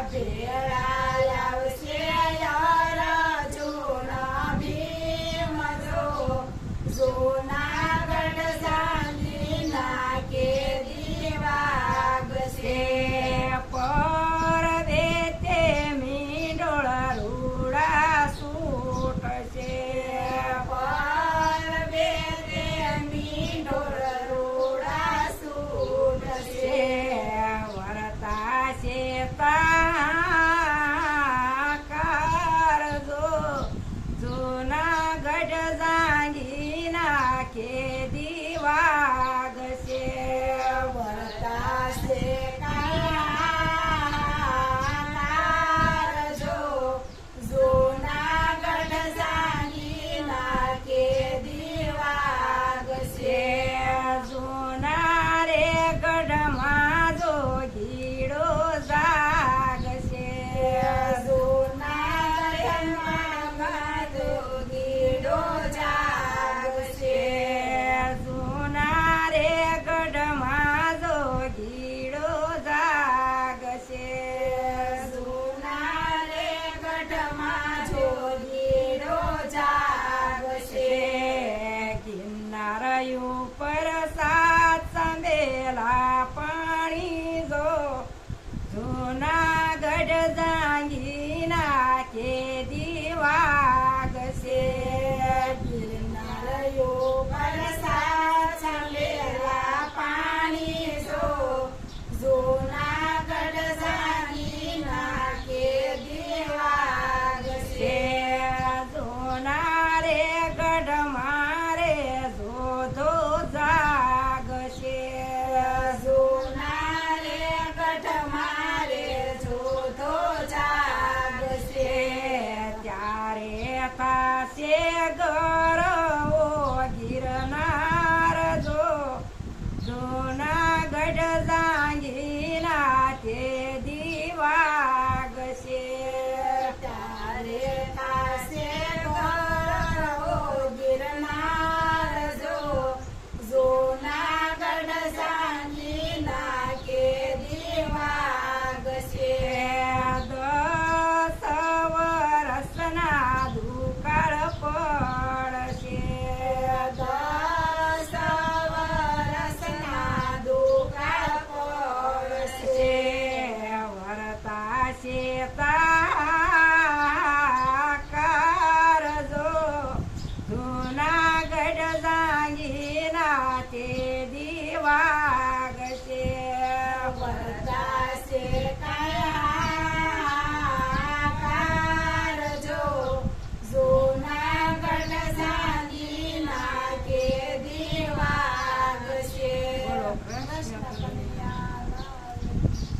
ભેળાવશે અર્જુન ભીમ જો જૂનાગઢ જાંગીના કેદી વાગશે પરદેતે મીંડોળ રૂડા છૂટશે પરદેતે મીંડોળ રૂડા છૂટશે વરતાશે કારજો જૂનાગઢ જાંગીના કેદી વાગશે વરતાશે કારજો જૂનાગઢ જાંગીના કેદી વાગશે જૂના રે ગઢમાં જો ગીડો જાગશે જૂનાગઢમાં જોગીડો જાગશે જૂના રે ગઢમાં જો ગીડો જાગશે જૂના રે ગઢમાં જોગીડો જાગશે ગિરનાર ઉપર સાત સંભેલા પાણી જો જૂનાગઢ જાંગીના કેદી વાગશે ગિરનાર ઉપર સાત સંભેલા પાણી જો જૂનાગઢ જાંગીના કેદી વાગશે જૂના રે ગઢ મારે જોધો જાગશે જૂના રે ગઢ મારે જોધો જાગશે ત્યારે થશે